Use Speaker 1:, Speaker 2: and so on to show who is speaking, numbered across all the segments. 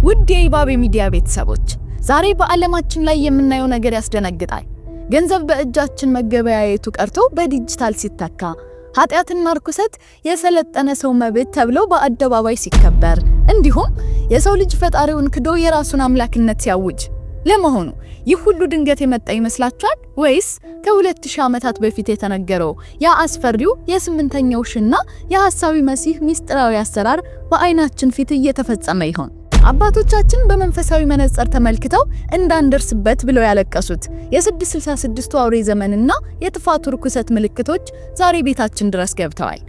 Speaker 1: ውድ የኢባቤ ሚዲያ ቤተሰቦች ዛሬ በዓለማችን ላይ የምናየው ነገር ያስደነግጣል። ገንዘብ በእጃችን መገበያየቱ ቀርቶ በዲጂታል ሲተካ፣ ኃጢአትና ርኩሰት የሰለጠነ ሰው መብት ተብሎ በአደባባይ ሲከበር፣ እንዲሁም የሰው ልጅ ፈጣሪውን ክዶ የራሱን አምላክነት ሲያውጅ፣ ለመሆኑ ይህ ሁሉ ድንገት የመጣ ይመስላችኋል ወይስ ከ2000 ዓመታት በፊት የተነገረው ያ አስፈሪው የስምንተኛው ሽና የሐሳዊ መሲህ ሚስጥራዊ አሰራር በአይናችን ፊት እየተፈጸመ ይሆን? አባቶቻችን በመንፈሳዊ መነጽር ተመልክተው እንዳንደርስበት ብለው ያለቀሱት የ666 አውሬ ዘመንና የጥፋቱ ርኩሰት ምልክቶች ዛሬ ቤታችን ድረስ ገብተዋል።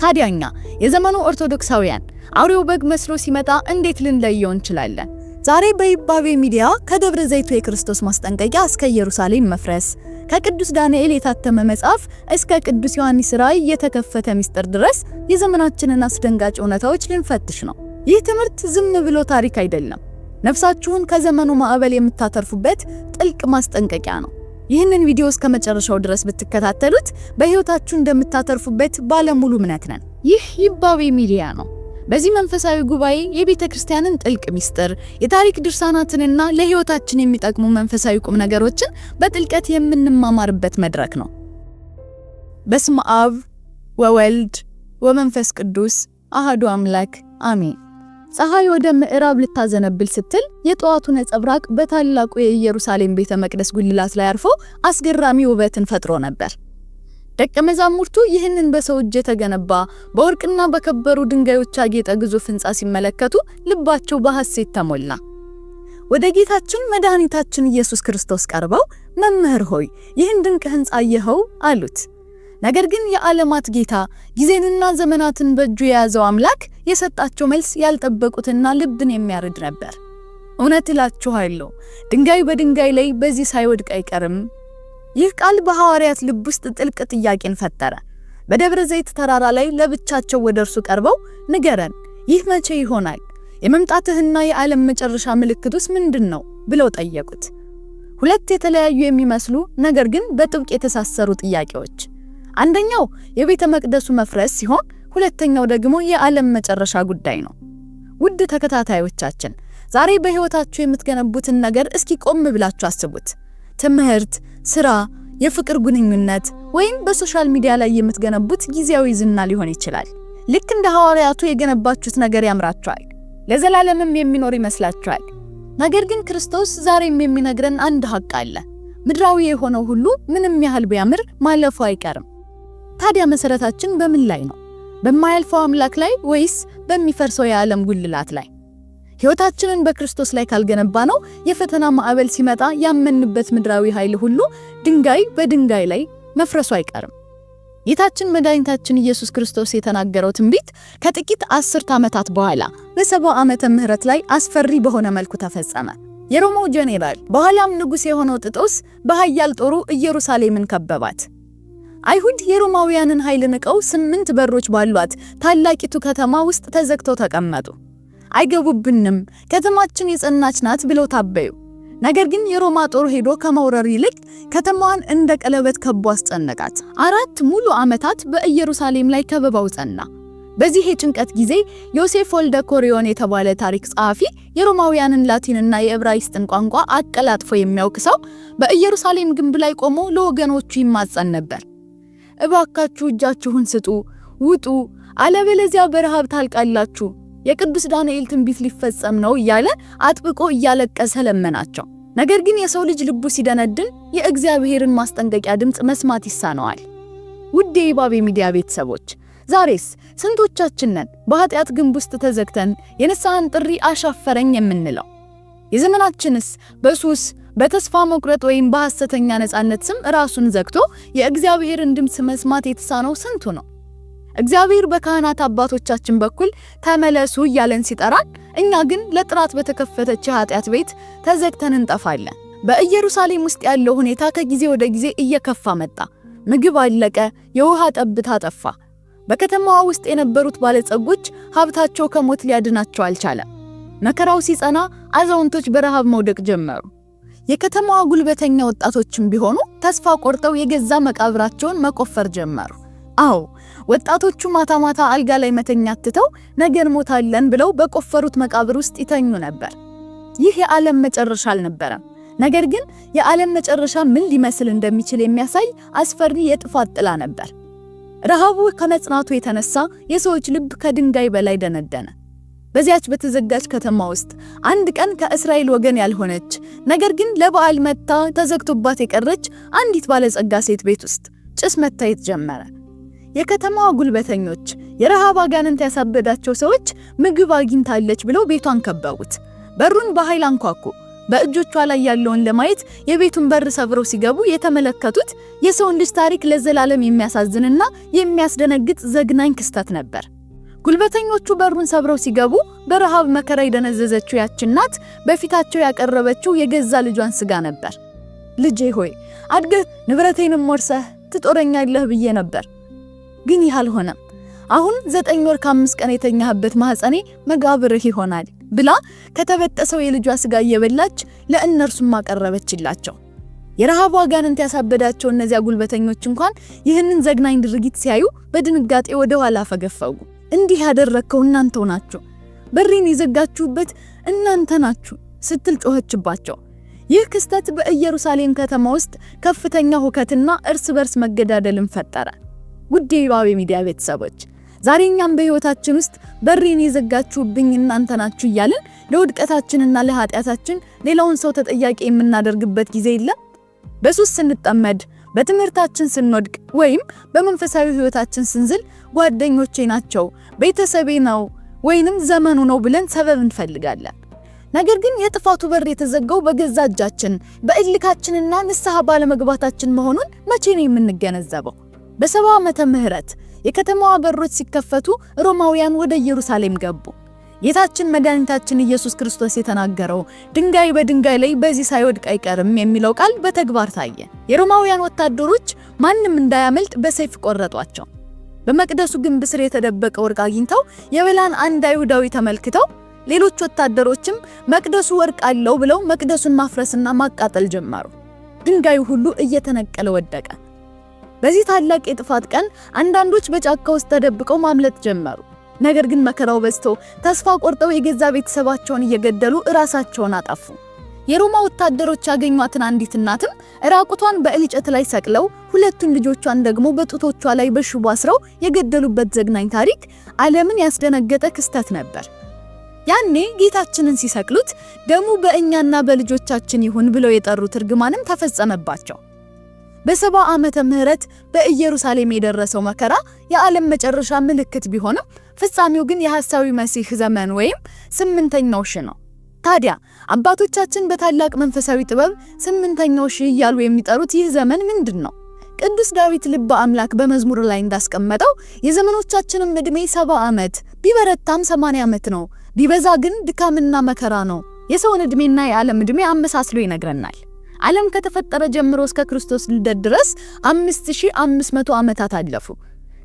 Speaker 1: ታዲያኛ የዘመኑ ኦርቶዶክሳውያን አውሬው በግ መስሎ ሲመጣ እንዴት ልንለየው እንችላለን? ዛሬ በኢባቤ ሚዲያ ከደብረ ዘይቱ የክርስቶስ ማስጠንቀቂያ እስከ ኢየሩሳሌም መፍረስ፣ ከቅዱስ ዳንኤል የታተመ መጽሐፍ እስከ ቅዱስ ዮሐንስ ራእይ የተከፈተ ሚስጥር ድረስ የዘመናችንን አስደንጋጭ እውነታዎች ልንፈትሽ ነው። ይህ ትምህርት ዝም ብሎ ታሪክ አይደለም፣ ነፍሳችሁን ከዘመኑ ማዕበል የምታተርፉበት ጥልቅ ማስጠንቀቂያ ነው። ይህንን ቪዲዮ እስከ መጨረሻው ድረስ ብትከታተሉት በህይወታችሁ እንደምታተርፉበት ባለሙሉ እምነት ነን። ይህ ኢባቤ ሚዲያ ነው። በዚህ መንፈሳዊ ጉባኤ የቤተ ክርስቲያንን ጥልቅ ሚስጥር፣ የታሪክ ድርሳናትንና ለህይወታችን የሚጠቅሙ መንፈሳዊ ቁም ነገሮችን በጥልቀት የምንማማርበት መድረክ ነው። በስመ አብ ወወልድ ወመንፈስ ቅዱስ አሐዱ አምላክ አሜን። ፀሐይ ወደ ምዕራብ ልታዘነብል ስትል የጠዋቱ ነጸብራቅ በታላቁ የኢየሩሳሌም ቤተ መቅደስ ጉልላት ላይ አርፎ አስገራሚ ውበትን ፈጥሮ ነበር። ደቀ መዛሙርቱ ይህንን በሰው እጅ የተገነባ በወርቅና በከበሩ ድንጋዮች ያጌጠ ግዙፍ ሕንጻ ሲመለከቱ ልባቸው በሐሴት ተሞላ። ወደ ጌታችን መድኃኒታችን ኢየሱስ ክርስቶስ ቀርበው መምህር ሆይ ይህን ድንቅ ሕንጻ አየኸው? አሉት። ነገር ግን የዓለማት ጌታ ጊዜንና ዘመናትን በእጁ የያዘው አምላክ የሰጣቸው መልስ ያልጠበቁትና ልብን የሚያርድ ነበር። እውነት እላችኋለሁ ድንጋይ በድንጋይ ላይ በዚህ ሳይወድቅ አይቀርም። ይህ ቃል በሐዋርያት ልብ ውስጥ ጥልቅ ጥያቄን ፈጠረ። በደብረ ዘይት ተራራ ላይ ለብቻቸው ወደ እርሱ ቀርበው ንገረን፣ ይህ መቼ ይሆናል? የመምጣትህና የዓለም መጨረሻ ምልክቱስ ምንድነው? ብለው ጠየቁት። ሁለት የተለያዩ የሚመስሉ ነገር ግን በጥብቅ የተሳሰሩ ጥያቄዎች። አንደኛው የቤተ መቅደሱ መፍረስ ሲሆን፣ ሁለተኛው ደግሞ የዓለም መጨረሻ ጉዳይ ነው። ውድ ተከታታዮቻችን ዛሬ በህይወታችሁ የምትገነቡትን ነገር እስኪ ቆም ብላችሁ አስቡት። ትምህርት፣ ስራ፣ የፍቅር ግንኙነት ወይም በሶሻል ሚዲያ ላይ የምትገነቡት ጊዜያዊ ዝና ሊሆን ይችላል። ልክ እንደ ሐዋርያቱ የገነባችሁት ነገር ያምራችኋል፣ ለዘላለምም የሚኖር ይመስላችኋል። ነገር ግን ክርስቶስ ዛሬም የሚነግረን አንድ ሐቅ አለ። ምድራዊ የሆነው ሁሉ ምንም ያህል ቢያምር ማለፉ አይቀርም። ታዲያ መሰረታችን በምን ላይ ነው? በማያልፈው አምላክ ላይ ወይስ በሚፈርሰው የዓለም ጉልላት ላይ? ሕይወታችንን በክርስቶስ ላይ ካልገነባ ነው የፈተና ማዕበል ሲመጣ ያመንበት ምድራዊ ኃይል ሁሉ ድንጋይ በድንጋይ ላይ መፍረሱ አይቀርም። ጌታችን መድኃኒታችን ኢየሱስ ክርስቶስ የተናገረው ትንቢት ከጥቂት 10 ዓመታት በኋላ በ70 ዓመተ ምህረት ላይ አስፈሪ በሆነ መልኩ ተፈጸመ። የሮማው ጄኔራል በኋላም ንጉሥ የሆነው ጥጦስ በኃያል ጦሩ ኢየሩሳሌምን ከበባት። አይሁድ የሮማውያንን ኃይል ንቀው 8 በሮች ባሏት ታላቂቱ ከተማ ውስጥ ተዘግተው ተቀመጡ። አይገቡብንም፣ ከተማችን የጸናች ናት ብለው ታበዩ። ነገር ግን የሮማ ጦር ሄዶ ከመውረር ይልቅ ከተማዋን እንደ ቀለበት ከቦ አስጨነቃት። 4 ሙሉ ዓመታት በኢየሩሳሌም ላይ ከበባው ጸና። በዚህ የጭንቀት ጊዜ ዮሴፍ ወልደ ኮሪዮን የተባለ ታሪክ ጸሐፊ የሮማውያንን ላቲንና የዕብራይስጥን ቋንቋ አቀላጥፎ የሚያውቅ ሰው በኢየሩሳሌም ግንብ ላይ ቆሞ ለወገኖቹ ይማጸን ነበር። እባካችሁ እጃችሁን ስጡ፣ ውጡ፣ አለበለዚያ በረሃብ ታልቃላችሁ፣ የቅዱስ ዳንኤል ትንቢት ሊፈጸም ነው እያለ አጥብቆ እያለቀሰ ለመናቸው። ነገር ግን የሰው ልጅ ልቡ ሲደነድን የእግዚአብሔርን ማስጠንቀቂያ ድምጽ መስማት ይሳነዋል። ውድ የኢባቤ ሚዲያ ቤተሰቦች ዛሬስ ስንቶቻችን ነን በኃጢአት ግንብ ውስጥ ተዘግተን የንስሐን ጥሪ አሻፈረኝ የምንለው? የዘመናችንስ በሱስ በተስፋ መቁረጥ ወይም በሐሰተኛ ነፃነት ስም ራሱን ዘግቶ የእግዚአብሔርን ድምጽ መስማት የተሳነው ስንቱ ነው? እግዚአብሔር በካህናት አባቶቻችን በኩል ተመለሱ እያለን ሲጠራን፣ እኛ ግን ለጥራት በተከፈተች ኃጢአት ቤት ተዘግተን እንጠፋለን። በኢየሩሳሌም ውስጥ ያለው ሁኔታ ከጊዜ ወደ ጊዜ እየከፋ መጣ። ምግብ አለቀ፣ የውሃ ጠብታ ጠፋ። በከተማዋ ውስጥ የነበሩት ባለጸጎች ሀብታቸው ከሞት ሊያድናቸው አልቻለም። መከራው ሲጸና አዛውንቶች በረሃብ መውደቅ ጀመሩ። የከተማዋ ጉልበተኛ ወጣቶችም ቢሆኑ ተስፋ ቆርጠው የገዛ መቃብራቸውን መቆፈር ጀመሩ። አዎ ወጣቶቹ ማታ ማታ አልጋ ላይ መተኛት ትተው ነገ እንሞታለን ብለው በቆፈሩት መቃብር ውስጥ ይተኙ ነበር። ይህ የዓለም መጨረሻ አልነበረም። ነገር ግን የዓለም መጨረሻ ምን ሊመስል እንደሚችል የሚያሳይ አስፈሪ የጥፋት ጥላ ነበር። ረሃቡ ከመጽናቱ የተነሳ የሰዎች ልብ ከድንጋይ በላይ ደነደነ። በዚያች በተዘጋች ከተማ ውስጥ አንድ ቀን ከእስራኤል ወገን ያልሆነች ነገር ግን ለበዓል መጣ ተዘግቶባት የቀረች አንዲት ባለጸጋ ሴት ቤት ውስጥ ጭስ መታየት ጀመረ። የከተማዋ ጉልበተኞች የረሃብ አጋንንት ያሳበዳቸው ሰዎች ምግብ አግኝታለች ብለው ቤቷን ከበቡት። በሩን በኃይል አንኳኩ። በእጆቿ ላይ ያለውን ለማየት የቤቱን በር ሰብረው ሲገቡ የተመለከቱት የሰውን ልጅ ታሪክ ለዘላለም የሚያሳዝንና የሚያስደነግጥ ዘግናኝ ክስተት ነበር። ጉልበተኞቹ በሩን ሰብረው ሲገቡ በረሃብ መከራ የደነዘዘችው ያች እናት በፊታቸው ያቀረበችው የገዛ ልጇን ስጋ ነበር። ልጄ ሆይ አድገህ ንብረቴንም ወርሰህ ትጦረኛለህ ብዬ ነበር፣ ግን ይህ አልሆነም። አሁን 9 ወር ከ5 ቀን የተኛህበት ማህፀኔ መቃብርህ ይሆናል ብላ ከተበጠሰው የልጇ ስጋ እየበላች ለእነርሱም አቀረበችላቸው። የረሃብ አጋንንት ያሳበዳቸው እነዚያ ጉልበተኞች እንኳን ይህንን ዘግናኝ ድርጊት ሲያዩ በድንጋጤ ወደ ኋላ ፈገፈጉ። እንዲህ ያደረከው እናንተው ናችሁ፣ በሬን የዘጋችሁበት እናንተ ናችሁ ስትል ጮኸችባቸው። ይህ ክስተት በኢየሩሳሌም ከተማ ውስጥ ከፍተኛ ሁከትና እርስ በርስ መገዳደልን ፈጠረ። ውድ የይባቤ ሚዲያ ቤተሰቦች ዛሬ እኛም በህይወታችን ውስጥ በሬን የዘጋችሁብኝ እናንተ ናችሁ እያልን ለውድቀታችንና ለኃጢአታችን ሌላውን ሰው ተጠያቂ የምናደርግበት ጊዜ የለም። በሱስ ስንጠመድ፣ በትምህርታችን ስንወድቅ ወይም በመንፈሳዊ ህይወታችን ስንዝል ጓደኞቼ ናቸው፣ ቤተሰቤ ነው ወይንም ዘመኑ ነው ብለን ሰበብ እንፈልጋለን። ነገር ግን የጥፋቱ በር የተዘጋው በገዛ እጃችን በእልካችንና ንስሐ ባለመግባታችን መሆኑን መቼ ነው የምንገነዘበው? በ70 ዓመተ ምህረት የከተማዋ በሮች ሲከፈቱ ሮማውያን ወደ ኢየሩሳሌም ገቡ። ጌታችን መድኃኒታችን ኢየሱስ ክርስቶስ የተናገረው ድንጋይ በድንጋይ ላይ በዚህ ሳይወድቅ አይቀርም የሚለው ቃል በተግባር ታየ። የሮማውያን ወታደሮች ማንም እንዳያመልጥ በሰይፍ ቆረጧቸው። በመቅደሱ ግንብ ስር የተደበቀ ወርቅ አግኝተው የበላን አንድ አይሁዳዊ ተመልክተው ሌሎች ወታደሮችም መቅደሱ ወርቅ አለው ብለው መቅደሱን ማፍረስና ማቃጠል ጀመሩ። ድንጋዩ ሁሉ እየተነቀለ ወደቀ። በዚህ ታላቅ የጥፋት ቀን አንዳንዶች በጫካ ውስጥ ተደብቀው ማምለጥ ጀመሩ። ነገር ግን መከራው በዝቶ ተስፋ ቆርጠው የገዛ ቤተሰባቸውን እየገደሉ ራሳቸውን አጠፉ። የሮማ ወታደሮች ያገኟትን አንዲት እናትም ራቁቷን በእንጨት ላይ ሰቅለው ሁለቱን ልጆቿን ደግሞ በጡቶቿ ላይ በሽቦ አስረው የገደሉበት ዘግናኝ ታሪክ ዓለምን ያስደነገጠ ክስተት ነበር። ያኔ ጌታችንን ሲሰቅሉት ደሙ በእኛና በልጆቻችን ይሁን ብለው የጠሩት እርግማንም ተፈጸመባቸው። በ70 ዓመተ ምህረት በኢየሩሳሌም የደረሰው መከራ የዓለም መጨረሻ ምልክት ቢሆንም ፍጻሜው ግን የሐሳዊ መሲህ ዘመን ወይም 8ኛው ሺህ ነው። ታዲያ አባቶቻችን በታላቅ መንፈሳዊ ጥበብ 8ኛው ሺህ እያሉ የሚጠሩት ይህ ዘመን ምንድነው? ቅዱስ ዳዊት ልበ አምላክ በመዝሙር ላይ እንዳስቀመጠው የዘመኖቻችንም ዕድሜ 70 ዓመት ቢበረታም 80 ዓመት ነው፣ ቢበዛ ግን ድካምና መከራ ነው። የሰውን ዕድሜና የዓለም ዕድሜ አመሳስሎ ይነግረናል። ዓለም ከተፈጠረ ጀምሮ እስከ ክርስቶስ ልደት ድረስ 5500 ዓመታት አለፉ።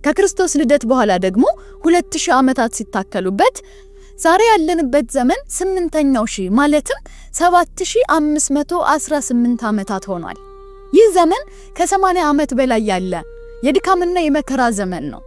Speaker 1: ከክርስቶስ ልደት በኋላ ደግሞ 2000 ዓመታት ሲታከሉበት ዛሬ ያለንበት ዘመን 8ኛው ሺህ ማለትም 7518 ዓመታት ሆኗል። ይህ ዘመን ከ80 ዓመት በላይ ያለ የድካምና የመከራ ዘመን ነው።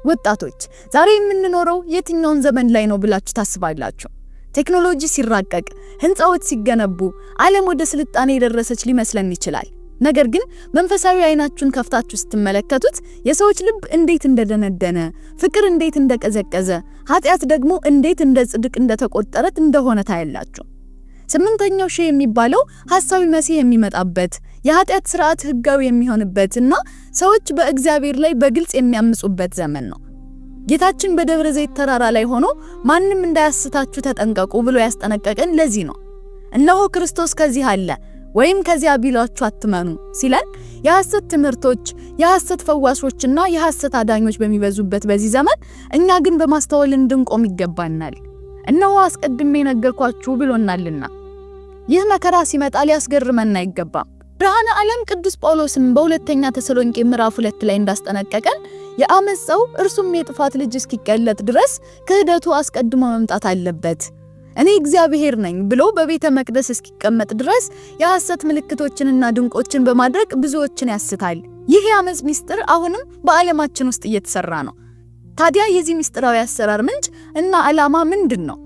Speaker 1: ወጣቶች ዛሬ የምንኖረው የትኛውን ዘመን ላይ ነው ብላችሁ ታስባላችሁ? ቴክኖሎጂ ሲራቀቅ፣ ህንጻዎች ሲገነቡ፣ ዓለም ወደ ስልጣኔ የደረሰች ሊመስለን ይችላል። ነገር ግን መንፈሳዊ አይናችሁን ከፍታችሁ ስትመለከቱት የሰዎች ልብ እንዴት እንደደነደነ፣ ፍቅር እንዴት እንደቀዘቀዘ፣ ኃጢአት ደግሞ እንዴት እንደ ጽድቅ እንደተቆጠረት እንደሆነ ታያላችሁ። 8ኛው ሺህ የሚባለው ሐሳዊ መሲህ የሚመጣበት የኃጢአት ሥርዓት ህጋዊ የሚሆንበትና ሰዎች በእግዚአብሔር ላይ በግልጽ የሚያምጹበት ዘመን ነው። ጌታችን በደብረ ዘይት ተራራ ላይ ሆኖ ማንም እንዳያስታችሁ ተጠንቀቁ ብሎ ያስጠነቀቀን ለዚህ ነው። እነሆ ክርስቶስ ከዚህ አለ ወይም ከዚያ ቢሏችሁ አትመኑ ሲለን የሐሰት ትምህርቶች፣ የሐሰት ፈዋሾችና የሐሰት አዳኞች በሚበዙበት በዚህ ዘመን እኛ ግን በማስተዋል እንድንቆም ይገባናል። እነሆ አስቀድሜ ነገርኳችሁ ብሎናልና። ይህ መከራ ሲመጣ ሊያስገርመን አይገባም። ብርሃነ ዓለም ቅዱስ ጳውሎስም በሁለተኛ ተሰሎንቄ ምዕራፍ 2 ላይ እንዳስጠነቀቀን የአመፅ ሰው እርሱም የጥፋት ልጅ እስኪቀለጥ ድረስ ክህደቱ አስቀድሞ መምጣት አለበት፣ እኔ እግዚአብሔር ነኝ ብሎ በቤተ መቅደስ እስኪቀመጥ ድረስ የሐሰት ምልክቶችንና ድንቆችን በማድረግ ብዙዎችን ያስታል። ይህ የአመፅ ሚስጥር አሁንም በዓለማችን ውስጥ እየተሰራ ነው። ታዲያ የዚህ ሚስጥራዊ አሰራር ምንጭ እና ዓላማ ምንድነው?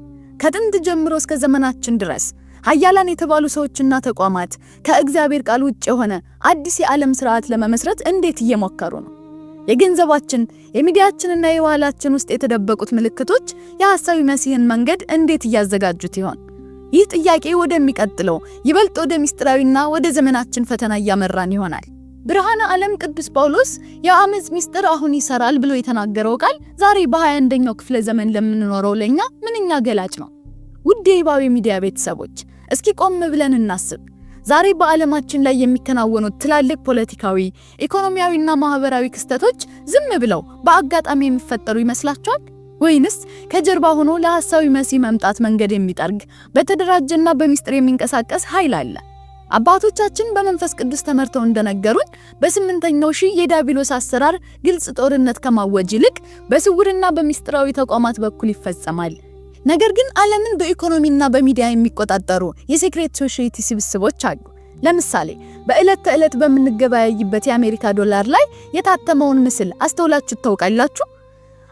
Speaker 1: ከጥንት ጀምሮ እስከ ዘመናችን ድረስ ኃያላን የተባሉ ሰዎችና ተቋማት ከእግዚአብሔር ቃል ውጭ የሆነ አዲስ የዓለም ስርዓት ለመመስረት እንዴት እየሞከሩ ነው? የገንዘባችን የሚዲያችንና የዋላችን ውስጥ የተደበቁት ምልክቶች የሐሳዊ መሲህን መንገድ እንዴት እያዘጋጁት ይሆን? ይህ ጥያቄ ወደሚቀጥለው ይበልጥ ወደ ሚስጥራዊና ወደ ዘመናችን ፈተና እያመራን ይሆናል። ብርሃነ ዓለም ቅዱስ ጳውሎስ የአመጽ ሚስጥር አሁን ይሰራል ብሎ የተናገረው ቃል ዛሬ በ21ኛው ክፍለ ዘመን ለምንኖረው ለኛ ምንኛ ገላጭ ነው። ውድ የይባቤ ሚዲያ ቤተሰቦች እስኪ ቆም ብለን እናስብ። ዛሬ በዓለማችን ላይ የሚከናወኑት ትላልቅ ፖለቲካዊ፣ ኢኮኖሚያዊና ማህበራዊ ክስተቶች ዝም ብለው በአጋጣሚ የሚፈጠሩ ይመስላችኋል? ወይንስ ከጀርባ ሆኖ ለሐሳዊ መሲህ መምጣት መንገድ የሚጠርግ በተደራጀና በሚስጥር የሚንቀሳቀስ ኃይል አለ? አባቶቻችን በመንፈስ ቅዱስ ተመርተው እንደነገሩን በ8ኛው ሺህ የዲያብሎስ አሰራር ግልጽ ጦርነት ከማወጅ ይልቅ በስውርና በሚስጥራዊ ተቋማት በኩል ይፈጸማል። ነገር ግን ዓለምን በኢኮኖሚና በሚዲያ የሚቆጣጠሩ የሴክሬት ሶሳይቲ ስብስቦች አሉ። ለምሳሌ በዕለት ተዕለት በምንገበያይበት የአሜሪካ ዶላር ላይ የታተመውን ምስል አስተውላችሁ ታውቃላችሁ?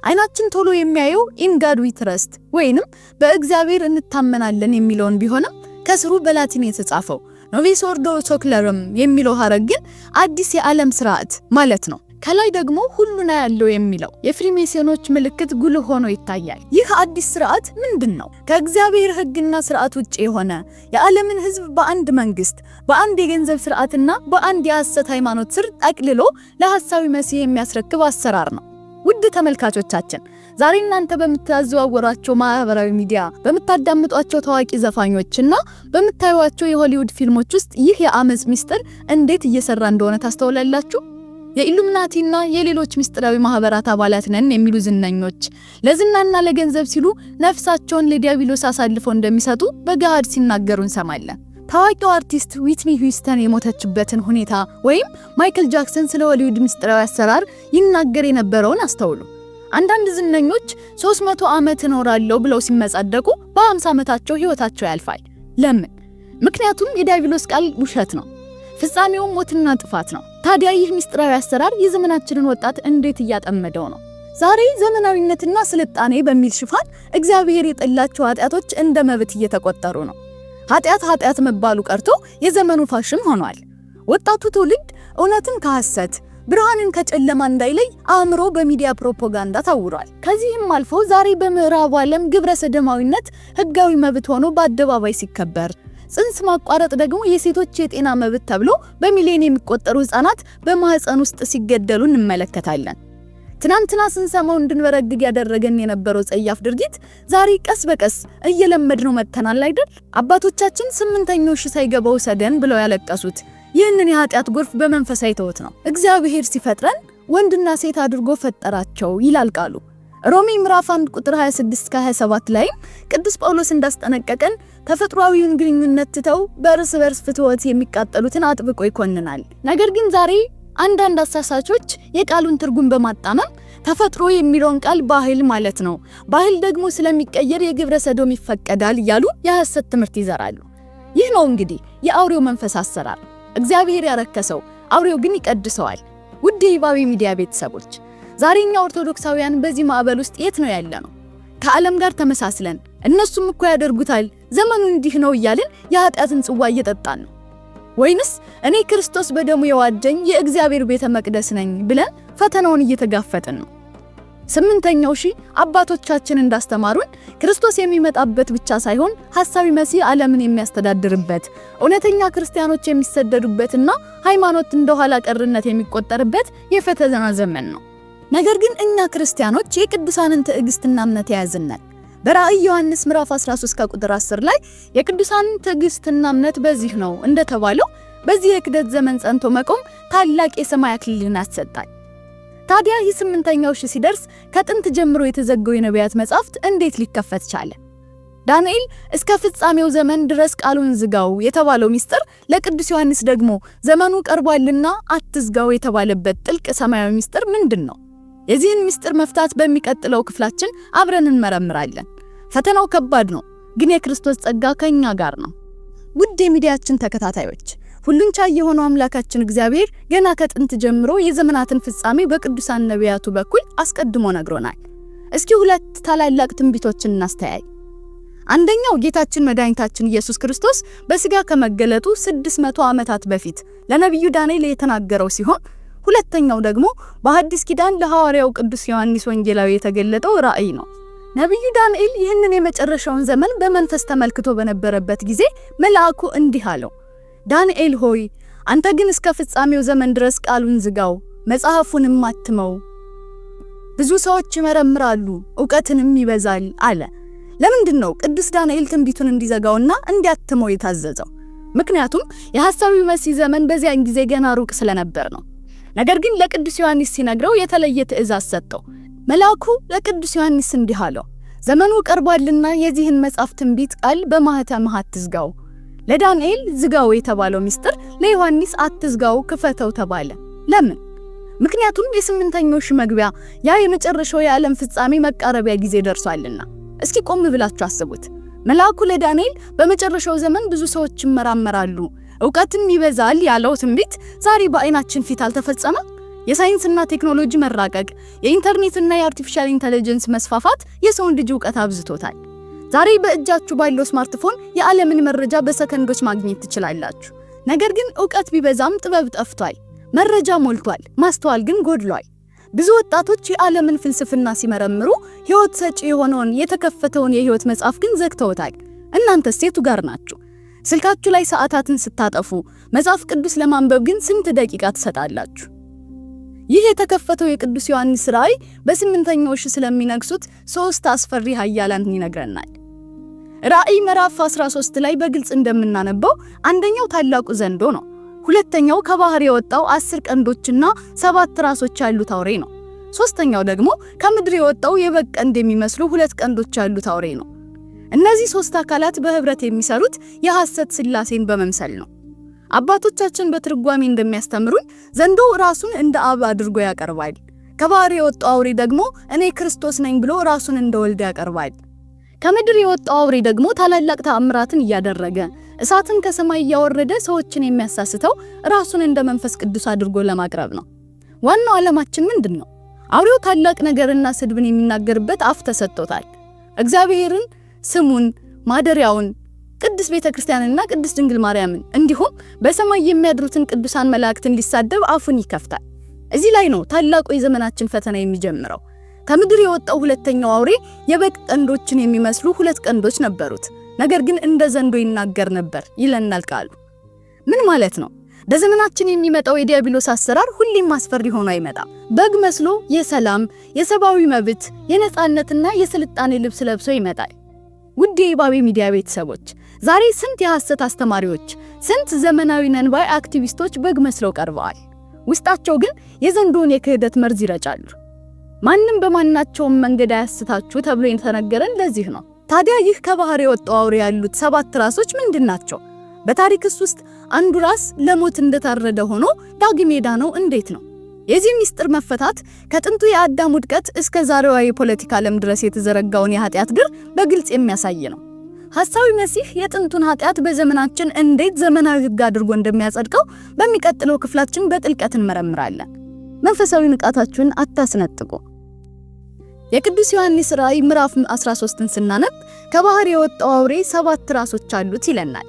Speaker 1: አይናችን ቶሎ የሚያየው ኢን ጋድ ዊ ትረስት ወይንም በእግዚአብሔር እንታመናለን የሚለውን ቢሆንም ከስሩ በላቲን የተጻፈው ኖቪስ ኦርዶ ሶክለረም የሚለው ሐረግ ግን አዲስ የዓለም ስርዓት ማለት ነው። ከላይ ደግሞ ሁሉና ያለው የሚለው የፍሪሜሰኖች ምልክት ጉልህ ሆኖ ይታያል። ይህ አዲስ ስርዓት ምንድነው? ከእግዚአብሔር ሕግና ስርዓት ውጪ የሆነ የዓለምን ሕዝብ በአንድ መንግስት፣ በአንድ የገንዘብ ስርዓትና በአንድ የሐሰት ሃይማኖት ስር ጠቅልሎ ለሐሳዊ መሲህ የሚያስረክብ አሰራር ነው። ውድ ተመልካቾቻችን ዛሬ እናንተ በምታዘዋወሯቸው ማህበራዊ ሚዲያ፣ በምታዳምጧቸው ታዋቂ ዘፋኞችና በምታዩዋቸው የሆሊውድ ፊልሞች ውስጥ ይህ የአመጽ ሚስጥር እንዴት እየሰራ እንደሆነ ታስተውላላችሁ? የኢሉሚናቲና የሌሎች ሚስጥራዊ ማህበራት አባላት ነን የሚሉ ዝነኞች ለዝናና ለገንዘብ ሲሉ ነፍሳቸውን ለዲያብሎስ አሳልፈው እንደሚሰጡ በገሃድ ሲናገሩ እንሰማለን። ታዋቂው አርቲስት ዊትኒ ሂውስተን የሞተችበትን ሁኔታ ወይም ማይክል ጃክሰን ስለ ሆሊውድ ሚስጥራዊ አሰራር ይናገር የነበረውን አስተውሉ። አንዳንድ ዝነኞች 300 ዓመት እኖራለሁ ብለው ሲመጻደቁ በ50 ዓመታቸው ህይወታቸው ያልፋል። ለምን? ምክንያቱም የዲያብሎስ ቃል ውሸት ነው፣ ፍጻሜው ሞትና ጥፋት ነው። ታዲያ ይህ ሚስጥራዊ አሰራር የዘመናችንን ወጣት እንዴት እያጠመደው ነው? ዛሬ ዘመናዊነትና ስልጣኔ በሚል ሽፋን እግዚአብሔር የጠላቸው ኃጢያቶች እንደ መብት እየተቆጠሩ ነው። ኃጢያት መባሉ ቀርቶ የዘመኑ ፋሽን ሆኗል። ወጣቱ ትውልድ እውነትን ከሐሰት፣ ብርሃንን ከጨለማ እንዳይለይ አእምሮ በሚዲያ ፕሮፓጋንዳ ታውሯል። ከዚህም አልፎ ዛሬ በምዕራቡ ዓለም ግብረ ሰዶማዊነት ህጋዊ መብት ሆኖ በአደባባይ ሲከበር፣ ጽንስ ማቋረጥ ደግሞ የሴቶች የጤና መብት ተብሎ በሚሊዮን የሚቆጠሩ ህፃናት በማህፀን ውስጥ ሲገደሉ እንመለከታለን። ትናንትና ስንሰማው እንድንበረግግ ያደረገን የነበረው ጸያፍ ድርጊት ዛሬ ቀስ በቀስ እየለመድነው መጥተናል አይደል? አባቶቻችን 8ኛው ሺህ ሳይገባው ሰደን ብለው ያለቀሱት ይህንን የኃጢያት ጎርፍ በመንፈሳዊ ተውት ነው። እግዚአብሔር ሲፈጥረን ወንድና ሴት አድርጎ ፈጠራቸው ይላል ቃሉ። ሮሜ ምዕራፍ 1 ቁጥር 26-27 ላይ ቅዱስ ጳውሎስ እንዳስጠነቀቀን ተፈጥሯዊውን ግንኙነት ትተው በእርስ በርስ ፍትወት የሚቃጠሉትን አጥብቆ ይኮንናል። ነገር ግን ዛሬ አንዳንድ አሳሳቾች የቃሉን ትርጉም በማጣመም ተፈጥሮ የሚለውን ቃል ባህል ማለት ነው፣ ባህል ደግሞ ስለሚቀየር የግብረ ሰዶም ይፈቀዳል እያሉ የሐሰት ትምህርት ይዘራሉ። ይህ ነው እንግዲህ የአውሬው መንፈስ አሰራር። እግዚአብሔር ያረከሰው አውሬው ግን ይቀድሰዋል። ውድ የይባቤ ሚዲያ ቤተሰቦች ዛሬኛ ኦርቶዶክሳውያን በዚህ ማዕበል ውስጥ የት ነው ያለነው? ከዓለም ጋር ተመሳስለን እነሱም እኮ ያደርጉታል ዘመኑ እንዲህ ነው እያልን የኃጢያትን ጽዋ እየጠጣን ነው? ወይንስ እኔ ክርስቶስ በደሙ የዋጀኝ የእግዚአብሔር ቤተ መቅደስ ነኝ ብለን ፈተናውን እየተጋፈጥን ነው? 8ኛው ሺህ አባቶቻችን እንዳስተማሩን ክርስቶስ የሚመጣበት ብቻ ሳይሆን ሐሳዊ መሲህ ዓለምን የሚያስተዳድርበት፣ እውነተኛ ክርስቲያኖች የሚሰደዱበትና ሃይማኖት እንደኋላ ቀርነት የሚቆጠርበት የፈተና ዘመን ነው። ነገር ግን እኛ ክርስቲያኖች የቅዱሳንን ትዕግስትና እምነት ያዝናል። በራእይ ዮሐንስ ምዕራፍ 13 ቁጥር 10 ላይ የቅዱሳንን ትዕግስትና እምነት በዚህ ነው እንደተባለው በዚህ የክደት ዘመን ጸንቶ መቆም ታላቅ የሰማይ አክሊልን ያሰጣል። ታዲያ ይህ 8ኛው ሺህ ሲደርስ ከጥንት ጀምሮ የተዘገው የነቢያት መጻሕፍት እንዴት ሊከፈት ቻለ? ዳንኤል እስከ ፍጻሜው ዘመን ድረስ ቃሉን ዝጋው የተባለው ሚስጥር ለቅዱስ ዮሐንስ ደግሞ ዘመኑ ቀርቧልና አትዝጋው የተባለበት ጥልቅ ሰማያዊ ሚስጥር ምንድነው? የዚህን ሚስጥር መፍታት በሚቀጥለው ክፍላችን አብረን እንመረምራለን። ፈተናው ከባድ ነው፣ ግን የክርስቶስ ጸጋ ከኛ ጋር ነው። ውድ የሚዲያችን ተከታታዮች ሁሉን ቻይ የሆነው አምላካችን እግዚአብሔር ገና ከጥንት ጀምሮ የዘመናትን ፍጻሜ በቅዱሳን ነቢያቱ በኩል አስቀድሞ ነግሮናል። እስኪ ሁለት ታላላቅ ትንቢቶችን እናስተያይ። አንደኛው ጌታችን መድኃኒታችን ኢየሱስ ክርስቶስ በስጋ ከመገለጡ 600 ዓመታት በፊት ለነብዩ ዳንኤል የተናገረው ሲሆን ሁለተኛው ደግሞ በሐዲስ ኪዳን ለሐዋርያው ቅዱስ ዮሐንስ ወንጌላዊ የተገለጠው ራእይ ነው። ነብዩ ዳንኤል ይህንን የመጨረሻውን ዘመን በመንፈስ ተመልክቶ በነበረበት ጊዜ መልአኩ እንዲህ አለው፣ ዳንኤል ሆይ አንተ ግን እስከ ፍጻሜው ዘመን ድረስ ቃሉን ዝጋው፣ መጽሐፉንም አትመው። ብዙ ሰዎች ይመረምራሉ፣ ዕውቀትንም ይበዛል አለ። ለምንድነው ቅዱስ ዳንኤል ትንቢቱን እንዲዘጋውና እንዲያትመው የታዘዘው? ምክንያቱም የሐሳዊው መሲህ ዘመን በዚያን ጊዜ ገና ሩቅ ስለነበር ነው። ነገር ግን ለቅዱስ ዮሐንስ ሲነግረው የተለየ ትእዛዝ ሰጠው። መልአኩ ለቅዱስ ዮሐንስ እንዲህ አለው፣ ዘመኑ ቀርቧልና የዚህን መጽሐፍ ትንቢት ቃል በማኅተምህ አትዝጋው። ለዳንኤል ዝጋው የተባለው ምስጢር ለዮሐንስ አትዝጋው ክፈተው ተባለ። ለምን? ምክንያቱም የስምንተኛው ሺህ መግቢያ ያ የመጨረሻው የዓለም ፍጻሜ መቃረቢያ ጊዜ ደርሷልና። እስኪ ቆም ብላችሁ አስቡት። መልአኩ ለዳንኤል በመጨረሻው ዘመን ብዙ ሰዎች ይመራመራሉ፣ ዕውቀትም ይበዛል ያለው ትንቢት ዛሬ በአይናችን ፊት አልተፈጸመም? የሳይንስና ቴክኖሎጂ መራቀቅ፣ የኢንተርኔትና የአርቲፊሻል ኢንተለጀንስ መስፋፋት የሰውን ልጅ ዕውቀት አብዝቶታል። ዛሬ በእጃችሁ ባለው ስማርትፎን የዓለምን መረጃ በሰከንዶች ማግኘት ትችላላችሁ። ነገር ግን ዕውቀት ቢበዛም ጥበብ ጠፍቷል። መረጃ ሞልቷል፣ ማስተዋል ግን ጎድሏል። ብዙ ወጣቶች የዓለምን ፍልስፍና ሲመረምሩ ሕይወት ሰጪ የሆነውን የተከፈተውን የሕይወት መጽሐፍ ግን ዘግተውታል። እናንተስ የቱ ጋር ናችሁ? ስልካችሁ ላይ ሰዓታትን ስታጠፉ መጽሐፍ ቅዱስ ለማንበብ ግን ስንት ደቂቃ ትሰጣላችሁ? ይህ የተከፈተው የቅዱስ ዮሐንስ ራእይ በስምንተኛው ሺህ ስለሚነግሱት 3 አስፈሪ ኃያላን ይነግረናል። ራእይ ምዕራፍ 13 ላይ በግልጽ እንደምናነበው አንደኛው ታላቁ ዘንዶ ነው። ሁለተኛው ከባህር የወጣው 10 ቀንዶችና 7 ራሶች ያሉት አውሬ ነው። ሶስተኛው ደግሞ ከምድር የወጣው የበግ ቀንድ የሚመስሉ 2 ቀንዶች ያሉት አውሬ ነው። እነዚህ 3 አካላት በህብረት የሚሰሩት የሐሰት ሥላሴን በመምሰል ነው። አባቶቻችን በትርጓሜ እንደሚያስተምሩን ዘንዶ ራሱን እንደ አብ አድርጎ ያቀርባል። ከባህር የወጣው አውሬ ደግሞ እኔ ክርስቶስ ነኝ ብሎ ራሱን እንደ ወልድ ያቀርባል። ከምድር የወጣው አውሬ ደግሞ ታላላቅ ተአምራትን እያደረገ እሳትን ከሰማይ እያወረደ ሰዎችን የሚያሳስተው ራሱን እንደ መንፈስ ቅዱስ አድርጎ ለማቅረብ ነው። ዋናው ዓላማችን ምንድነው? አውሬው ታላቅ ነገርና ስድብን የሚናገርበት አፍ ተሰጥቶታል። እግዚአብሔርን፣ ስሙን፣ ማደሪያውን፣ ቅድስት ቤተክርስቲያንና ቅድስት ድንግል ማርያምን እንዲሁም በሰማይ የሚያድሩትን ቅዱሳን መላእክትን ሊሳደብ አፉን ይከፍታል። እዚህ ላይ ነው ታላቁ የዘመናችን ፈተና የሚጀምረው። ከምድር የወጣው ሁለተኛው አውሬ የበግ ቀንዶችን የሚመስሉ 2 ቀንዶች ነበሩት። ነገር ግን እንደ ዘንዶ ይናገር ነበር ይለናል ቃሉ። ምን ማለት ነው? በዘመናችን የሚመጣው የዲያብሎስ አሰራር ሁሌም አስፈሪ ሆኖ አይመጣም። በግ መስሎ የሰላም፣ የሰብአዊ መብት፣ የነጻነትና የስልጣኔ ልብስ ለብሶ ይመጣል። ውድ የባቤ ሚዲያ ቤተሰቦች፣ ዛሬ ስንት የሐሰት አስተማሪዎች፣ ስንት ዘመናዊ ነንባይ አክቲቪስቶች በግ መስለው ቀርበዋል። ውስጣቸው ግን የዘንዶን የክህደት መርዝ ይረጫሉ። ማንንም በማናቸውም መንገድ አያስታችሁ ተብሎ የተነገረን ለዚህ ነው። ታዲያ ይህ ከባህር የወጣው አውሬ ያሉት 7 ራሶች ምንድናቸው? በታሪክስ ውስጥ አንዱ ራስ ለሞት እንደታረደ ሆኖ ዳግም የዳነው እንዴት ነው? የዚህ ምስጢር መፈታት ከጥንቱ የአዳም ውድቀት እስከ ዛሬዋ የፖለቲካ ዓለም ድረስ የተዘረጋውን የኃጢአት ድር በግልጽ የሚያሳይ ነው። ሐሳዊ መሲህ የጥንቱን ኃጢአት በዘመናችን እንዴት ዘመናዊ ሕግ አድርጎ እንደሚያጸድቀው በሚቀጥለው ክፍላችን በጥልቀት እንመረምራለን። መንፈሳዊ ንቃታችሁን አታስነጥቁ። የቅዱስ ዮሐንስ ራእይ ምዕራፍ 13ን ስናነብ ከባህር የወጣው አውሬ 7 ራሶች አሉት ይለናል።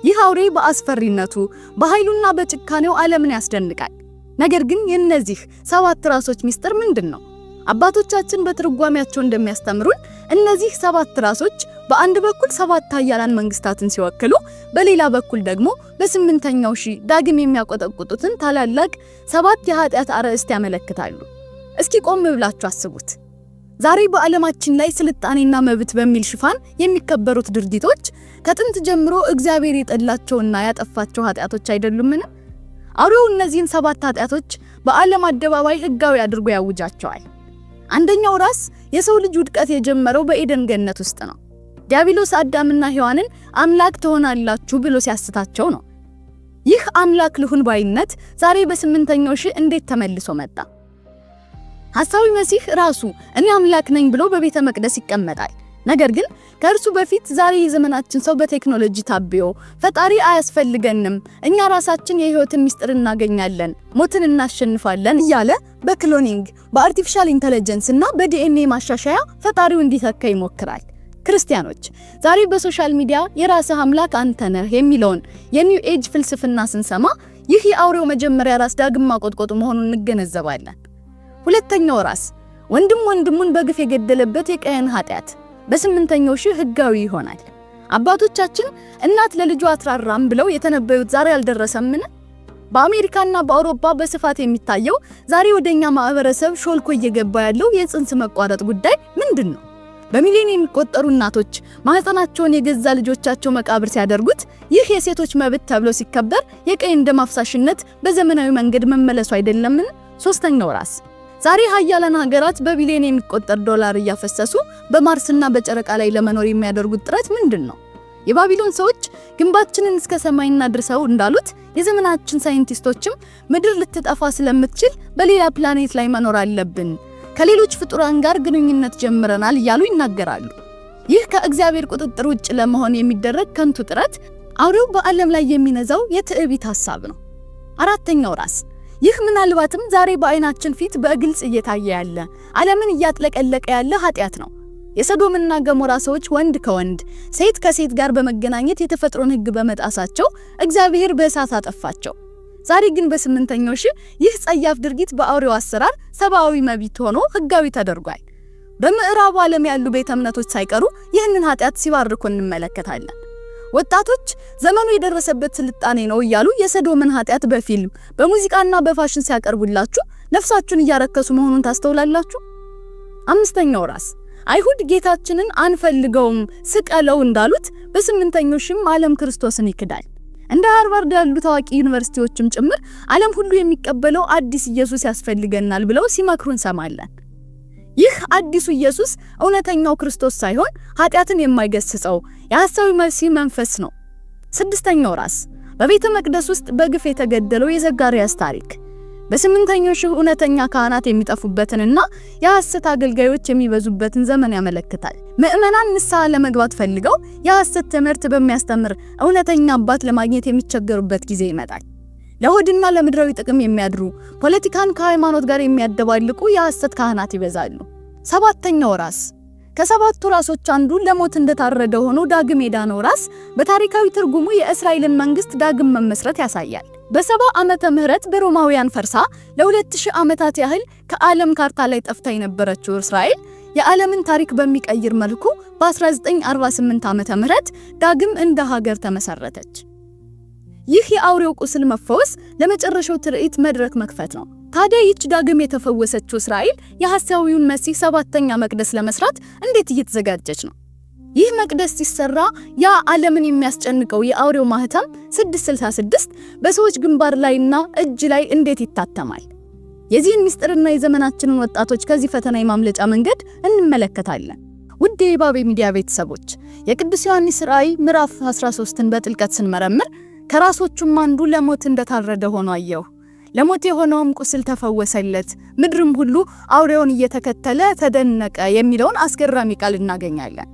Speaker 1: ይህ አውሬ በአስፈሪነቱ በኃይሉና በጭካኔው ዓለምን ያስደንቃል። ነገር ግን የነዚህ 7 ራሶች ምስጢር ምንድነው? አባቶቻችን በትርጓሜያቸው እንደሚያስተምሩን እነዚህ 7 ራሶች በአንድ በኩል 7 ኃያላን መንግስታትን ሲወክሉ፣ በሌላ በኩል ደግሞ በስምንተኛው ሺህ ዳግም የሚያቆጠቁጡትን ታላላቅ 7 የኃጢአት አርዕስት ያመለክታሉ። እስኪ ቆም ብላችሁ አስቡት። ዛሬ በዓለማችን ላይ ስልጣኔና መብት በሚል ሽፋን የሚከበሩት ድርጊቶች ከጥንት ጀምሮ እግዚአብሔር የጠላቸውና ያጠፋቸው ኃጢአቶች አይደሉምን? አውሬው እነዚህን 7 ኃጢአቶች በዓለም አደባባይ ሕጋዊ አድርጎ ያውጃቸዋል። አንደኛው ራስ የሰው ልጅ ውድቀት የጀመረው በኤደን ገነት ውስጥ ነው። ዲያብሎስ አዳምና ሔዋንን አምላክ ትሆናላችሁ ብሎ ሲያስታቸው ነው። ይህ አምላክ ልሁን ባይነት ዛሬ በስምንተኛው ሺህ እንዴት ተመልሶ መጣ? ሐሳዊ መሲህ ራሱ እኔ አምላክ ነኝ ብሎ በቤተ መቅደስ ይቀመጣል። ነገር ግን ከእርሱ በፊት ዛሬ የዘመናችን ሰው በቴክኖሎጂ ታብዮ ፈጣሪ አያስፈልገንም፣ እኛ ራሳችን የሕይወትን ምስጢር እናገኛለን፣ ሞትን እናሸንፋለን እያለ በክሎኒንግ በአርቲፊሻል ኢንተለጀንስ እና በዲኤንኤ ማሻሻያ ፈጣሪው እንዲተካ ይሞክራል። ክርስቲያኖች ዛሬ በሶሻል ሚዲያ የራስህ አምላክ አንተ ነህ የሚለውን የኒው ኤጅ ፍልስፍና ስንሰማ ይህ የአውሬው መጀመሪያ ራስ ዳግም ማቆጥቆጡ መሆኑን እንገነዘባለን። ሁለተኛው ራስ ወንድሙን በግፍ የገደለበት የቃየን ኃጢአት በስምንተኛው ሺህ ህጋዊ ይሆናል። አባቶቻችን እናት ለልጇ አትራራም ብለው የተነበዩት ዛሬ አልደረሰምን? በአሜሪካና በአውሮፓ በስፋት የሚታየው ዛሬ ወደኛ ማህበረሰብ ሾልኮ እየገባ ያለው የጽንስ መቋረጥ ጉዳይ ምንድነው? በሚሊዮን የሚቆጠሩ እናቶች ማህፀናቸውን የገዛ ልጆቻቸው መቃብር ሲያደርጉት ይህ የሴቶች መብት ተብሎ ሲከበር የቃየን ደም አፍሳሽነት በዘመናዊ መንገድ መመለሱ አይደለምን? ሶስተኛው ራስ ዛሬ ሀያላን ሀገራት በቢሊዮን የሚቆጠር ዶላር እያፈሰሱ በማርስና በጨረቃ ላይ ለመኖር የሚያደርጉት ጥረት ምንድነው? የባቢሎን ሰዎች ግንባችንን እስከ ሰማይ እናድርሰው እንዳሉት የዘመናችን ሳይንቲስቶችም ምድር ልትጠፋ ስለምትችል በሌላ ፕላኔት ላይ መኖር አለብን፣ ከሌሎች ፍጡራን ጋር ግንኙነት ጀምረናል እያሉ ይናገራሉ። ይህ ከእግዚአብሔር ቁጥጥር ውጭ ለመሆን የሚደረግ ከንቱ ጥረት አውሬው በዓለም ላይ የሚነዛው የትዕቢት ሐሳብ ነው። አራተኛው ራስ ይህ ምናልባትም ዛሬ በአይናችን ፊት በግልጽ እየታየ ያለ ዓለምን እያጥለቀለቀ ያለ ኃጢአት ነው። የሰዶምና ገሞራ ሰዎች ወንድ ከወንድ ሴት ከሴት ጋር በመገናኘት የተፈጥሮን ሕግ በመጣሳቸው እግዚአብሔር በእሳት አጠፋቸው። ዛሬ ግን በስምንተኛው ሺህ ይህ ጸያፍ ድርጊት በአውሬው አሰራር ሰብአዊ መብት ሆኖ ሕጋዊ ተደርጓል። በምዕራቡ ዓለም ያሉ ቤተ እምነቶች ሳይቀሩ ይህንን ኃጢአት ሲባርኩ እንመለከታለን። ወጣቶች ዘመኑ የደረሰበት ስልጣኔ ነው እያሉ የሰዶምን ኃጢአት በፊልም በሙዚቃና በፋሽን ሲያቀርቡላችሁ ነፍሳችሁን እያረከሱ መሆኑን ታስተውላላችሁ። አምስተኛው ራስ አይሁድ ጌታችንን አንፈልገውም ስቀለው እንዳሉት በስምንተኛው ሺህ ዓለም ክርስቶስን ይክዳል። እንደ ሃርቫርድ ያሉ ታዋቂ ዩኒቨርሲቲዎችም ጭምር ዓለም ሁሉ የሚቀበለው አዲስ ኢየሱስ ያስፈልገናል ብለው ሲመክሩ እንሰማለን። ይህ አዲሱ ኢየሱስ እውነተኛው ክርስቶስ ሳይሆን ኃጢአትን የማይገስጸው የሐሳዊ መሲህ መንፈስ ነው። ስድስተኛው ራስ በቤተ መቅደስ ውስጥ በግፍ የተገደለው የዘካርያስ ታሪክ በስምንተኛው ሺህ እውነተኛ ካህናት የሚጠፉበትንና የሐሰት አገልጋዮች የሚበዙበትን ዘመን ያመለክታል። ምዕመናን ንስሐ ለመግባት ፈልገው የሐሰት ትምህርት በሚያስተምር እውነተኛ አባት ለማግኘት የሚቸገሩበት ጊዜ ይመጣል። ለሆድና ለምድራዊ ጥቅም የሚያድሩ ፖለቲካን ከሃይማኖት ጋር የሚያደባልቁ የሐሰት ካህናት ይበዛሉ። ሰባተኛው ራስ ከሰባቱ ራሶች አንዱ ለሞት እንደታረደ ሆኖ ዳግም የዳነው ራስ በታሪካዊ ትርጉሙ የእስራኤልን መንግስት ዳግም መመስረት ያሳያል። በ70 ዓመተ ምህረት በሮማውያን ፈርሳ ለ2000 ዓመታት ያህል ከዓለም ካርታ ላይ ጠፍታ የነበረችው እስራኤል የዓለምን ታሪክ በሚቀይር መልኩ በ1948 ዓመተ ምህረት ዳግም እንደ ሀገር ተመሰረተች። ይህ የአውሬው ቁስል መፈወስ ለመጨረሻው ትርኢት መድረክ መክፈት ነው። ታዲያ ይህች ዳግም የተፈወሰችው እስራኤል የሐሳዊውን መሲህ ሰባተኛ መቅደስ ለመስራት እንዴት እየተዘጋጀች ነው? ይህ መቅደስ ሲሰራ ያ ዓለምን የሚያስጨንቀው የአውሬው ማህተም 666 በሰዎች ግንባር ላይና እጅ ላይ እንዴት ይታተማል? የዚህን ምስጢርና የዘመናችንን ወጣቶች ከዚህ ፈተና የማምለጫ መንገድ እንመለከታለን። ውድ የባቤ ሚዲያ ቤተሰቦች የቅዱስ ዮሐንስ ራእይ ምዕራፍ 13ን በጥልቀት ስንመረምር ከራሶቹም አንዱ ለሞት እንደታረደ ሆኖ አየሁ። ለሞት የሆነውም ቁስል ተፈወሰለት፣ ምድርም ሁሉ አውሬውን እየተከተለ ተደነቀ የሚለውን አስገራሚ ቃል እናገኛለን።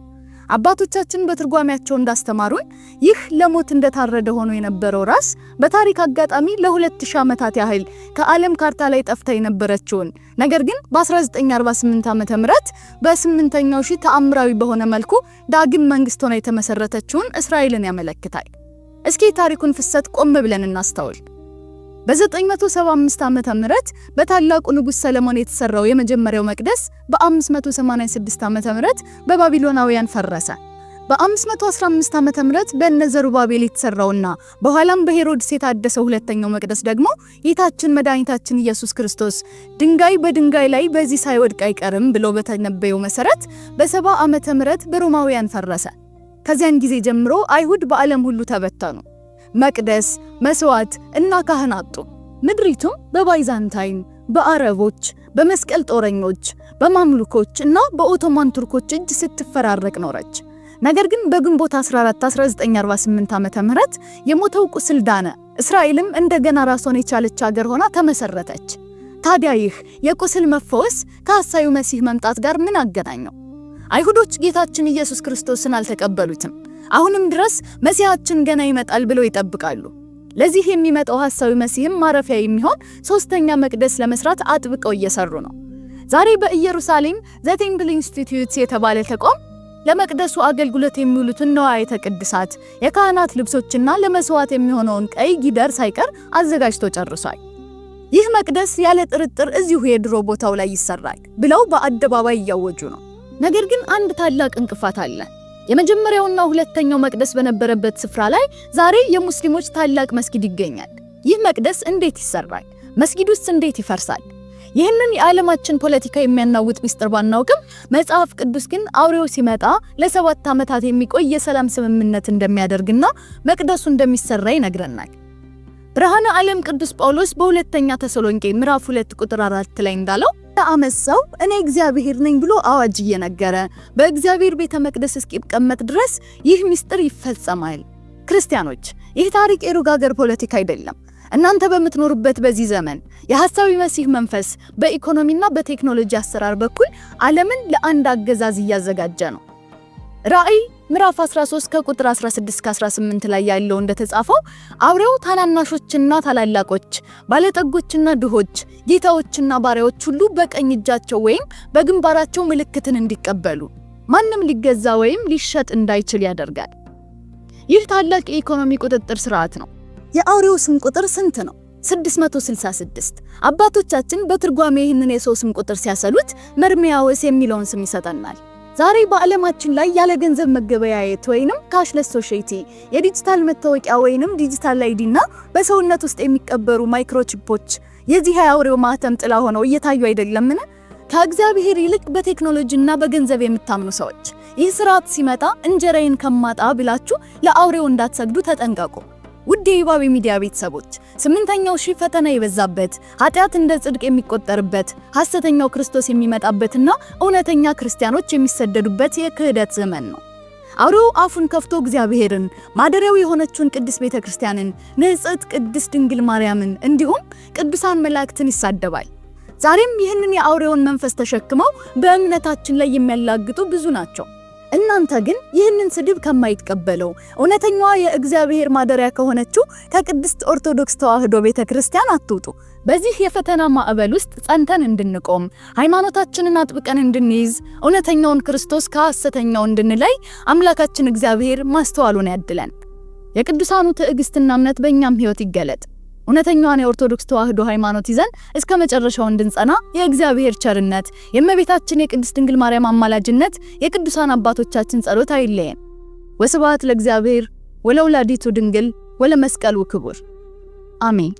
Speaker 1: አባቶቻችን በትርጓሜያቸው እንዳስተማሩን ይህ ለሞት እንደታረደ ሆኖ የነበረው ራስ በታሪክ አጋጣሚ ለ2000 ዓመታት ያህል ከዓለም ካርታ ላይ ጠፍታ የነበረችውን ነገር ግን በ1948 ዓመተ ምህረት በስምንተኛው ሺህ ተአምራዊ በሆነ መልኩ ዳግም መንግስት ሆና የተመሰረተችውን እስራኤልን ያመለክታል። እስኪ ታሪኩን ፍሰት ቆም ብለን እናስተውል። በ975 ዓመተ ምህረት በታላቁ ንጉስ ሰለሞን የተሰራው የመጀመሪያው መቅደስ በ586 ዓመተ ምህረት በባቢሎናውያን ፈረሰ። በ515 ዓመተ ምህረት በዘሩባቤል የተሰራውና በኋላም በሄሮድስ የታደሰው ሁለተኛው መቅደስ ደግሞ ጌታችን መድኃኒታችን ኢየሱስ ክርስቶስ ድንጋይ በድንጋይ ላይ በዚህ ሳይወድቅ አይቀርም ብሎ በተነበየው መሰረት በ70 ዓመተ ምህረት በሮማውያን ፈረሰ። ከዚያን ጊዜ ጀምሮ አይሁድ በዓለም ሁሉ ተበተኑ። መቅደስ፣ መስዋዕት እና ካህን አጡ። ምድሪቱም በባይዛንታይን፣ በአረቦች፣ በመስቀል ጦረኞች፣ በማምሉኮች እና በኦቶማን ቱርኮች እጅ ስትፈራረቅ ኖረች። ነገር ግን በግንቦት 14 1948 ዓመተ ምህረት የሞተው ቁስል ዳነ። እስራኤልም እንደገና ራሷን የቻለች ሀገር ሆና ተመሰረተች። ታዲያ ይህ የቁስል መፈወስ ከሐሳዩ መሲህ መምጣት ጋር ምን አገናኘው? አይሁዶች ጌታችን ኢየሱስ ክርስቶስን አልተቀበሉትም። አሁንም ድረስ መሲያችን ገና ይመጣል ብለው ይጠብቃሉ። ለዚህ የሚመጣው ሐሳዊ መሲህም ማረፊያ የሚሆን ሶስተኛ መቅደስ ለመስራት አጥብቀው እየሰሩ ነው። ዛሬ በኢየሩሳሌም ዘ ቴምፕል ኢንስቲትዩት የተባለ ተቋም ለመቅደሱ አገልግሎት የሚውሉትን ንዋያተ ቅድሳት፣ የካህናት ልብሶችና ለመስዋዕት የሚሆነውን ቀይ ጊደር ሳይቀር አዘጋጅቶ ጨርሷል። ይህ መቅደስ ያለ ጥርጥር እዚሁ የድሮ ቦታው ላይ ይሰራል ብለው በአደባባይ እያወጁ ነው። ነገር ግን አንድ ታላቅ እንቅፋት አለ። የመጀመሪያውና ሁለተኛው መቅደስ በነበረበት ስፍራ ላይ ዛሬ የሙስሊሞች ታላቅ መስጊድ ይገኛል። ይህ መቅደስ እንዴት ይሰራል? መስጊዱስ እንዴት ይፈርሳል? ይህንን የዓለማችን ፖለቲካ የሚያናውጥ ሚስጥር ባናውቅም መጽሐፍ ቅዱስ ግን አውሬው ሲመጣ ለ7 ዓመታት የሚቆይ የሰላም ስምምነት እንደሚያደርግና መቅደሱ እንደሚሰራ ይነግረናል። ብርሃነ ዓለም ቅዱስ ጳውሎስ በሁለተኛ ተሰሎንቄ ምዕራፍ 2 ቁጥር 4 ላይ እንዳለው አመሰው እኔ እግዚአብሔር ነኝ ብሎ አዋጅ እየነገረ በእግዚአብሔር ቤተ መቅደስ እስኪቀመጥ ድረስ ይህ ሚስጥር ይፈጸማል። ክርስቲያኖች፣ ይህ ታሪክ የሩቅ ሀገር ፖለቲካ አይደለም። እናንተ በምትኖሩበት በዚህ ዘመን የሐሳዊ መሲህ መንፈስ በኢኮኖሚና በቴክኖሎጂ አሰራር በኩል ዓለምን ለአንድ አገዛዝ እያዘጋጀ ነው። ራእይ ምዕራፍ 13 ከቁጥር 16-18 ላይ ያለው እንደተጻፈው አውሬው ታናናሾችና ታላላቆች፣ ባለጠጎችና ድሆች፣ ጌታዎችና ባሪያዎች ሁሉ በቀኝ እጃቸው ወይም በግንባራቸው ምልክትን እንዲቀበሉ ማንም ሊገዛ ወይም ሊሸጥ እንዳይችል ያደርጋል። ይህ ታላቅ የኢኮኖሚ ቁጥጥር ስርዓት ነው። የአውሬው ስም ቁጥር ስንት ነው? 666። አባቶቻችን በትርጓሜ ይህንን የሰው ስም ቁጥር ሲያሰሉት መርሚያውስ የሚለውን ስም ይሰጠናል። ዛሬ በዓለማችን ላይ ያለ ገንዘብ መገበያየት ወይንም ካሽለስ ሶሳይቲ፣ የዲጂታል መታወቂያ ወይንም ዲጂታል አይዲና በሰውነት ውስጥ የሚቀበሩ ማይክሮቺፖች የዚህ የአውሬው ማህተም ጥላ ሆነው እየታዩ አይደለምን? ከእግዚአብሔር ይልቅ በቴክኖሎጂና በገንዘብ የምታምኑ ሰዎች ይህ ስርዓት ሲመጣ እንጀራዬን ከማጣ ብላችሁ ለአውሬው እንዳትሰግዱ ተጠንቀቁ። ውድ የይባቤ ሚዲያ ቤተሰቦች፣ 8ኛው ሺህ ፈተና የበዛበት፣ ኃጢአት እንደ ጽድቅ የሚቆጠርበት፣ ሐሰተኛው ክርስቶስ የሚመጣበትና እውነተኛ ክርስቲያኖች የሚሰደዱበት የክህደት ዘመን ነው። አውሬው አፉን ከፍቶ እግዚአብሔርን፣ ማደሪያው የሆነችውን ቅድስት ቤተክርስቲያንን፣ ንጽሕት ቅድስት ድንግል ማርያምን እንዲሁም ቅዱሳን መላእክትን ይሳደባል። ዛሬም ይህንን የአውሬውን መንፈስ ተሸክመው በእምነታችን ላይ የሚያላግጡ ብዙ ናቸው። እናንተ ግን ይህንን ስድብ ከማይተቀበለው እውነተኛዋ የእግዚአብሔር ማደሪያ ከሆነችው ከቅድስት ኦርቶዶክስ ተዋሕዶ ቤተክርስቲያን አትውጡ። በዚህ የፈተና ማዕበል ውስጥ ጸንተን እንድንቆም፣ ሃይማኖታችንን አጥብቀን እንድንይዝ፣ እውነተኛውን ክርስቶስ ከሐሰተኛው እንድንለይ አምላካችን እግዚአብሔር ማስተዋሉን ያድለን። የቅዱሳኑ ትዕግስትና እምነት በእኛም ሕይወት ይገለጥ። እውነተኛዋን የኦርቶዶክስ ተዋሕዶ ሃይማኖት ይዘን እስከ መጨረሻው እንድንጸና የእግዚአብሔር ቸርነት፣ የእመቤታችን የቅድስት ድንግል ማርያም አማላጅነት፣ የቅዱሳን አባቶቻችን ጸሎት አይለየን። ወስብሐት ለእግዚአብሔር ወለወላዲቱ ድንግል ወለመስቀሉ ክቡር አሜን።